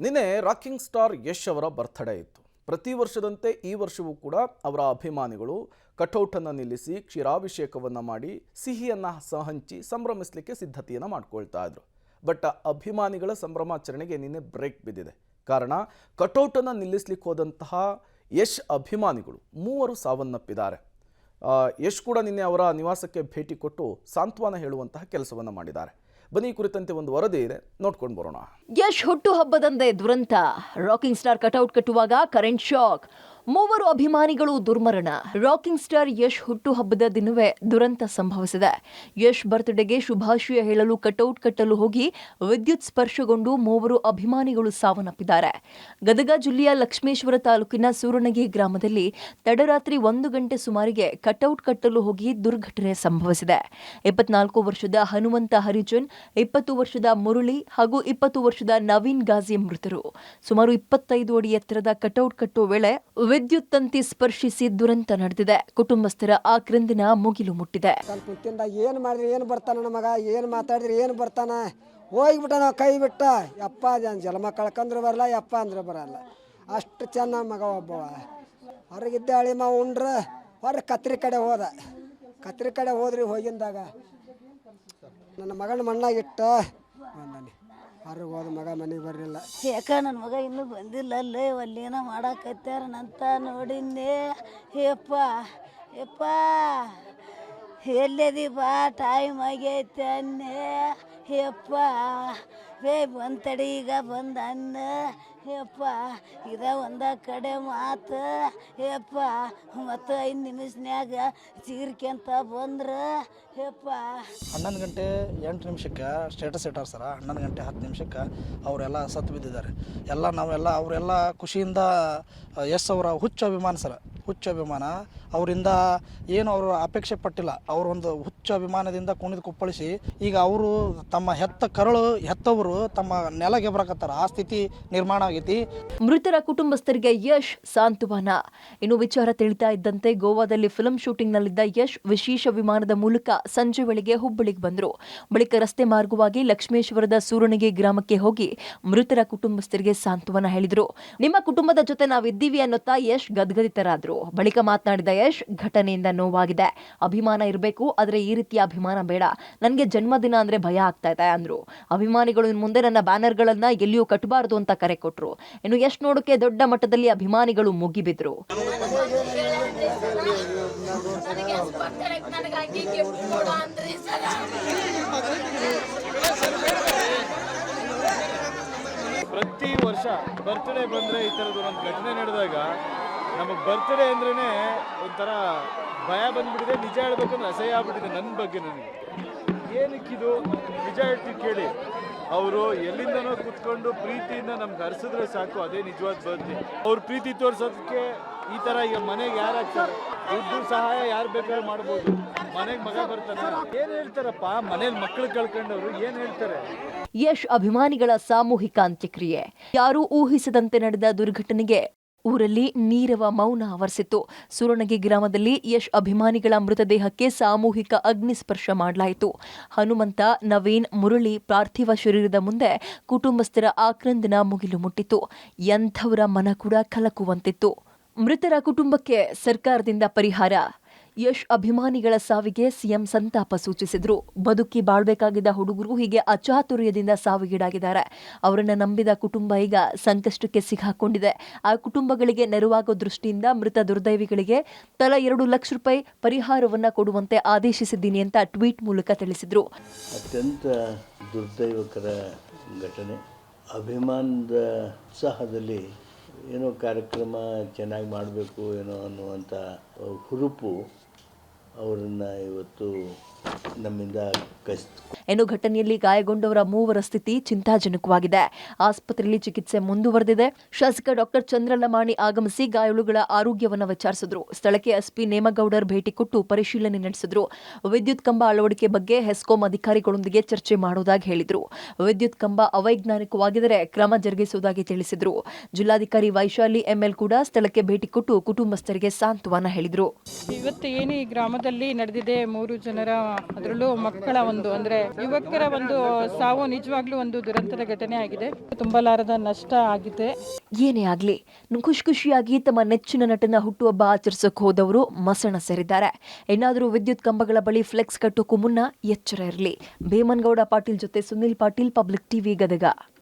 ನಿನ್ನೆ rocking star Yash ಅವರ birthday ಇತ್ತು. ಪ್ರತಿ ವರ್ಷದಂತೆ ಈ ವರ್ಷವೂ ಕೂಡ ಅವರ ಅಭಿಮಾನಿಗಳು ಕಟೌಟನ್ನು ನಿಲ್ಲಿಸಿ ಕ್ಷೀರಾಭಿಷೇಕವನ್ನು ಮಾಡಿ ಸಿಹಿಯನ್ನು ಹಂಚಿ ಸಂಭ್ರಮಿಸಲಿಕ್ಕೆ ಸಿದ್ಧತೆಯನ್ನು ಮಾಡ್ಕೊಳ್ತಾ ಇದ್ರು. ಬಟ್ ಅಭಿಮಾನಿಗಳ ಸಂಭ್ರಮಾಚರಣೆಗೆ ನಿನ್ನೆ ಬ್ರೇಕ್ ಬಿದ್ದಿದೆ. ಕಾರಣ ಕಟೌಟನ್ನು ನಿಲ್ಲಿಸಲಿಕ್ಕೆ ಹೋದಂತಹ ಯಶ್ ಅಭಿಮಾನಿಗಳು 3 ಸಾವನ್ನಪ್ಪಿದ್ದಾರೆ. ಯಶ್ ಕೂಡ ನಿನ್ನೆ ಅವರ ನಿವಾಸಕ್ಕೆ ಭೇಟಿ ಕೊಟ್ಟು ಸಾಂತ್ವನ ಹೇಳುವಂತಹ ಕೆಲಸವನ್ನು ಮಾಡಿದ್ದಾರೆ. ಬನ್ನಿ, ಈ ಕುರಿತಂತೆ ಒಂದು ವರದಿ ಇದೆ, ನೋಡ್ಕೊಂಡು ಬರೋಣ. ಯಶ್ ಹುಟ್ಟು ಹಬ್ಬದಂದೇ ದುರಂತ. ರಾಕಿಂಗ್ ಸ್ಟಾರ್ ಕಟೌಟ್ ಕಟ್ಟುವಾಗ ಕರೆಂಟ್ ಶಾಕ್. 3 ಅಭಿಮಾನಿಗಳು ದುರ್ಮರಣ. ರಾಕಿಂಗ್ ಸ್ಟಾರ್ ಯಶ್ ಹುಟ್ಟು ಹಬ್ಬದ ದಿನವೇ ದುರಂತ ಸಂಭವಿಸಿದೆ. ಯಶ್ ಬರ್ತ್ಡೇಗೆ ಶುಭಾಶಯ ಹೇಳಲು ಕಟೌಟ್ ಕಟ್ಟಲು ಹೋಗಿ ವಿದ್ಯುತ್ ಸ್ಪರ್ಶಗೊಂಡು 3 ಅಭಿಮಾನಿಗಳು ಸಾವನ್ನಪ್ಪಿದ್ದಾರೆ. ಗದಗ ಜಿಲ್ಲೆಯ ಲಕ್ಷ್ಮೇಶ್ವರ ತಾಲೂಕಿನ ಸೂರಣಗಿ ಗ್ರಾಮದಲ್ಲಿ ತಡರಾತ್ರಿ 1 ಗಂಟೆ ಸುಮಾರಿಗೆ ಕಟೌಟ್ ಕಟ್ಟಲು ಹೋಗಿ ದುರ್ಘಟನೆ ಸಂಭವಿಸಿದೆ. 24 ವರ್ಷದ ಹನುಮಂತ ಹರಿಜನ್, 20 ವರ್ಷದ ಮುರಳಿ ಹಾಗೂ 20 ವರ್ಷದ ನವೀನ್ ಗಾಜಿ ಮೃತರು. ಸುಮಾರು 25 ಅಡಿ ಎತ್ತರದ ಕಟೌಟ್ ಕಟ್ಟುವ ವೇಳೆ ವಿದ್ಯುತ್ ತಂತಿ ಸ್ಪರ್ಶಿಸಿ ದುರಂತ ನಡೆದಿದೆ. ಕುಟುಂಬಸ್ಥರ ಆಕ್ರಂದನ ಮುಗಿಲು ಮುಟ್ಟಿದೆ. ಏನು ಮಾಡಿದ್ರೆ ಏನು ಬರ್ತಾನ, ನನ್ನ ಮಗ ಏನು ಮಾತಾಡಿದ್ರೆ ಏನು ಬರ್ತಾನ, ಹೋಗ್ಬಿಟ್ಟ ನಾವು ಕೈ ಬಿಟ್ಟ. ಯಪ್ಪ ಜನ್ಮ ಕಳ್ಕಂದ್ರೆ ಬರಲ್ಲ, ಯಪ್ಪ ಅಂದ್ರೆ ಬರಲ್ಲ. ಅಷ್ಟು ಚೆನ್ನ ಮಗ ಒಬ್ಬವ. ಹೊರಗಿದ್ದ ಅಳಿಮ ಉಂಡ್ರೆ ಹೊರ ಕತ್ರಿ ಕಡೆ ಹೋದ. ಕತ್ರಿ ಕಡೆ ಹೋದ್ರಿ, ಹೋಗಿಂದಾಗ ನನ್ನ ಮಗನ ಮಣ್ಣಾಗಿಟ್ಟ ಬಂದಾನೆ. ಹೊರಗೆ ಹೋದ ಮಗ ಮನೆಗೆ ಬರಲಿಲ್ಲ. ಯಾಕ ನನ್ನ ಮಗ ಇನ್ನೂ ಬಂದಿಲ್ಲ, ಅಲ್ಲೇ ಒಲ್ಲೇನ ಮಾಡಾಕತ್ಯಾರನಂತ ನೋಡಿನ್ನೆ. ಯಪ್ಪ ಯಪ್ಪ ಎಲ್ಲದಿ ಬಾ, ಟೈಮ್ ಆಗೈತೆ ಅನ್ನೆ. ಯಪ್ಪ ಬಂತಡಿ, ಈಗ ಬಂದ ಅನ್ನ. ಯಪ್ಪ ಇದ ಒಂದ ಕಡೆ ಮಾತು. ಯಪ್ಪ ಮತ್ತು 5 ನಿಮಿಷನ್ಯಾಗ ಚೀರ್ಕೆಂತ ಬಂದ್ರೆ. ಯಪ್ಪ 11 ಗಂಟೆ 8 ನಿಮಿಷಕ್ಕೆ ಸ್ಟೇಟಸ್ ಇಟ್ಟಾರ ಸರ. 11 ಗಂಟೆ 10 ನಿಮಿಷಕ್ಕೆ ಅವರೆಲ್ಲ ಸತ್ತು ಬಿದ್ದಿದ್ದಾರೆ. ಅವರೆಲ್ಲ ಖುಷಿಯಿಂದ ಎಸ್ ಅವರ ಹುಚ್ಚು ಅಭಿಮಾನ ಸರ. ಹುಚ್ಚು ಅಭಿಮಾನ ಅವರಿಂದ ಏನು ಅವರು ಅಪೇಕ್ಷೆ ಪಟ್ಟಿಲ್ಲ. ಅವರೊಂದು ಹುಚ್ಚು ಅಭಿಮಾನದಿಂದ ಕುಣಿದು ಕುಪ್ಪಳಿಸಿ ಈಗ ಅವರು ತಮ್ಮ ಹೆತ್ತವರು ತಮ್ಮ ನೆಲಗೆ ಬರಕತ್ತಾರ. ಆ ಸ್ಥಿತಿ ನಿರ್ಮಾಣ ಆಗೈತಿ. ಮೃತರ ಕುಟುಂಬಸ್ಥರಿಗೆ ಯಶ್ ಸಾಂತ್ವನ. ಇನ್ನು ವಿಚಾರ ತಿಳಿತಾ ಇದ್ದಂತೆ ಗೋವಾದಲ್ಲಿ ಫಿಲ್ಮ್ ಶೂಟಿಂಗ್ನಲ್ಲಿದ್ದ ಯಶ್ ವಿಶೇಷ ವಿಮಾನದ ಮೂಲಕ ಸಂಜೆ ವೇಳೆಗೆ ಹುಬ್ಬಳ್ಳಿಗೆ ಬಂದರು. ಬಳಿಕ ರಸ್ತೆ ಮಾರ್ಗವಾಗಿ ಲಕ್ಷ್ಮೇಶ್ವರದ ಸೂರಣಗಿ ಗ್ರಾಮಕ್ಕೆ ಹೋಗಿ ಮೃತರ ಕುಟುಂಬಸ್ಥರಿಗೆ ಸಾಂತ್ವನ ಹೇಳಿದರು. ನಿಮ್ಮ ಕುಟುಂಬದ ಜೊತೆ ನಾವಿದ್ದೀವಿ ಅನ್ನುತ್ತಾ ಯಶ್ ಗದ್ಗದಿತರಾದರು. ಬಳಿಕ ಮಾತನಾಡಿದ ಯಶ್, ಘಟನೆಯಿಂದ ನೋವಾಗಿದೆ. ಅಭಿಮಾನ ಇರಬೇಕು, ಆದರೆ ಈ ರೀತಿಯ ಅಭಿಮಾನ ಬೇಡ. ನನಗೆ ಜನ್ಮದಿನ ಅಂದ್ರೆ ಭಯ ಆಗ್ತಾ ಇದೆ ಅಂದ್ರು. ಅಭಿಮಾನಿಗಳು ಇನ್ನು ಮುಂದೆ ನನ್ನ ಬ್ಯಾನರ್ಗಳನ್ನ ಎಲ್ಲಿಯೂ ಕಟ್ಟಬಾರದು ಅಂತ ಕರೆ ಕೊಟ್ರು. ಇನ್ನು ಯಶ್ ನೋಡೋಕೆ ದೊಡ್ಡ ಮಟ್ಟದಲ್ಲಿ ಅಭಿಮಾನಿಗಳು ಮುಗಿಬಿದ್ರು. ಪ್ರತಿ ವರ್ಷ ಬರ್ತ್ಡೇ ಬಂದರೆ ಈ ಥರದ್ದು ಒಂದು ಘಟನೆ ನಡೆದಾಗ ನಮಗೆ ಬರ್ತ್ಡೇ ಅಂದ್ರೇ ಒಂಥರ ಭಯ ಬಂದ್ಬಿಟ್ಟಿದೆ. ನಿಜ ಹೇಳ್ಬೇಕಂದ್ರೆ ಅಸಹ್ಯ ಆಗ್ಬಿಟ್ಟಿದೆ ನನ್ನ ಬಗ್ಗೆ. ನನಗೆ ಏನಕ್ಕಿದು ನಿಜ ಹೇಳ್ತೀವಿ ಕೇಳಿ. ಅವರು ಎಲ್ಲಿಂದನೋ ಕೂತ್ಕೊಂಡು ಪ್ರೀತಿಯಿಂದ ನಮ್ಗೆ ಹರಿಸಿದ್ರೆ ಸಾಕು, ಅದೇ ನಿಜವಾದ ಬರ್ತ್ಡೇ. ಅವ್ರ ಪ್ರೀತಿ ತೋರ್ಸೋದಕ್ಕೆ ಈ ಥರ ಈಗ ಮನೆಗೆ ಯಾರಾಗ್ತಾರೆ, ದುಡ್ಡು ಸಹಾಯ ಯಾರು ಬೇಕಾದ್ರೂ ಮಾಡ್ಬೋದು. ಮನೆಗೆ ಮಗ ಬರ್ತಾನೆ, ಏನು ಹೇಳ್ತಾರಪ್ಪ, ಮನೇಲಿ ಮಕ್ಕಳು ಕಳ್ಕೊಂಡವ್ರು ಏನು ಹೇಳ್ತಾರೆ. ಯಶ್ ಅಭಿಮಾನಿಗಳ ಸಾಮೂಹಿಕ ಅಂತ್ಯಕ್ರಿಯೆ. ಯಾರೂ ಊಹಿಸದಂತೆ ನಡೆದ ದುರ್ಘಟನೆಗೆ ಊರಲ್ಲಿ ನೀರವ ಮೌನ ಆವರಿಸಿತ್ತು. ಸೂರಣಗಿ ಗ್ರಾಮದಲ್ಲಿ ಯಶ್ ಅಭಿಮಾನಿಗಳ ಮೃತದೇಹಕ್ಕೆ ಸಾಮೂಹಿಕ ಅಗ್ನಿಸ್ಪರ್ಶ ಮಾಡಲಾಯಿತು. ಹನುಮಂತ, ನವೀನ್, ಮುರಳಿ ಪಾರ್ಥಿವ ಶರೀರದ ಮುಂದೆ ಕುಟುಂಬಸ್ಥರ ಆಕ್ರಂದನ ಮುಗಿಲು ಮುಟ್ಟಿತ್ತು. ಎಂಥವರ ಮನ ಕೂಡ ಕಲಕುವಂತಿತ್ತು. ಮೃತರ ಕುಟುಂಬಕ್ಕೆ ಸರ್ಕಾರದಿಂದ ಪರಿಹಾರ. ಯಶ್ ಅಭಿಮಾನಿಗಳ ಸಾವಿಗೆ ಸಿಎಂ ಸಂತಾಪ ಸೂಚಿಸಿದ್ರು. ಬದುಕಿ ಬಾಳ್ಬೇಕಾಗಿದ್ದ ಹುಡುಗರು ಹೀಗೆ ಅಚಾತುರ್ಯದಿಂದ ಸಾವಿಗೀಡಾಗಿದ್ದಾರೆ. ಅವರನ್ನ ನಂಬಿದ ಕುಟುಂಬ ಈಗ ಸಂಕಷ್ಟಕ್ಕೆ ಸಿಕ್ಕಾಕೊಂಡಿದೆ. ಆ ಕುಟುಂಬಗಳಿಗೆ ನೆರವಾಗೋ ದೃಷ್ಟಿಯಿಂದ ಮೃತ ದುರ್ದೈವಿಗಳಿಗೆ ತಲಾ 2 ಲಕ್ಷ ರೂಪಾಯಿ ಪರಿಹಾರವನ್ನ ಕೊಡುವಂತೆ ಆದೇಶಿಸಿದ್ದೀನಿ ಅಂತ ಟ್ವೀಟ್ ಮೂಲಕ ತಿಳಿಸಿದ್ರು. ಅತ್ಯಂತ ದುರ್ದೈವಕರ ಘಟನೆ. ಅಭಿಮಾನದ ಉತ್ಸಾಹದಲ್ಲಿ ಏನೋ ಕಾರ್ಯಕ್ರಮ ಚೆನ್ನಾಗಿ ಮಾಡಬೇಕು ಏನೋ ಅನ್ನುವಂಥ ಹುರುಪು ಅವರನ್ನು ಇವತ್ತು ನಮ್ಮಿಂದ ಕಸಿತು. ಇನ್ನು ಘಟನೆಯಲ್ಲಿ ಗಾಯಗೊಂಡವರ 3 ಸ್ಥಿತಿ ಚಿಂತಾಜನಕವಾಗಿದೆ. ಆಸ್ಪತ್ರೆಯಲ್ಲಿ ಚಿಕಿತ್ಸೆ ಮುಂದುವರೆದಿದೆ. ಶಾಸಕ ಡಾಕ್ಟರ್ ಚಂದ್ರಲಮಾಣಿ ಆಗಮಿಸಿ ಗಾಯಾಳುಗಳ ಆರೋಗ್ಯವನ್ನು ವಿಚಾರಿಸಿದ್ರು. ಸ್ಥಳಕ್ಕೆ ಎಸ್ಪಿ ನೇಮಗೌಡರ್ ಭೇಟಿ ಕೊಟ್ಟು ಪರಿಶೀಲನೆ ನಡೆಸಿದ್ರು. ವಿದ್ಯುತ್ ಕಂಬ ಅಳವಡಿಕೆ ಬಗ್ಗೆ ಹೆಸ್ಕಾಂ ಅಧಿಕಾರಿಗಳೊಂದಿಗೆ ಚರ್ಚೆ ಮಾಡುವುದಾಗಿ ಹೇಳಿದ್ರು. ವಿದ್ಯುತ್ ಕಂಬ ಅವೈಜ್ಞಾನಿಕವಾಗಿದ್ದರೆ ಕ್ರಮ ಜರುಗಿಸುವುದಾಗಿ ತಿಳಿಸಿದ್ರು. ಜಿಲ್ಲಾಧಿಕಾರಿ ವೈಶಾಲಿ ಎಂಎಲ್ ಕೂಡ ಸ್ಥಳಕ್ಕೆ ಭೇಟಿ ಕೊಟ್ಟು ಕುಟುಂಬಸ್ಥರಿಗೆ ಸಾಂತ್ವನ ಹೇಳಿದ್ರು. ಇವತ್ತು ಏನು ಈ ಗ್ರಾಮದಲ್ಲಿ ನಡೆದಿದೆ, 3 ಜನರ ಅದರಲ್ಲೂ ಮಕ್ಕಳ ಅಂದರೆ ಯುವಕರ ಸಾವು ನಿಜವಾಗ್ಲೂ ಒಂದು ದುರಂತದ ಘಟನೆ ಆಗಿದೆ. ತುಂಬಲಾರದ ನಷ್ಟ ಆಗಿದೆ. ಏನೇ ಆಗ್ಲಿ ಖುಷಿ ಖುಷಿಯಾಗಿ ತಮ್ಮ ನೆಚ್ಚಿನ ನಟನ ಹುಟ್ಟುಹಬ್ಬ ಆಚರಿಸೋಕೆ ಹೋದವರು ಮಸಣ ಸೇರಿದ್ದಾರೆ. ಏನಾದರೂ ವಿದ್ಯುತ್ ಕಂಬಗಳ ಬಳಿ ಫ್ಲೆಕ್ಸ್ ಕಟ್ಟೋಕ್ಕೂ ಮುನ್ನ ಎಚ್ಚರ ಇರಲಿ. ಭೀಮನಗೌಡ ಪಾಟೀಲ್ ಜೊತೆ ಸುನಿಲ್ ಪಾಟೀಲ್, ಪಬ್ಲಿಕ್ ಟಿವಿ, ಗದಗ.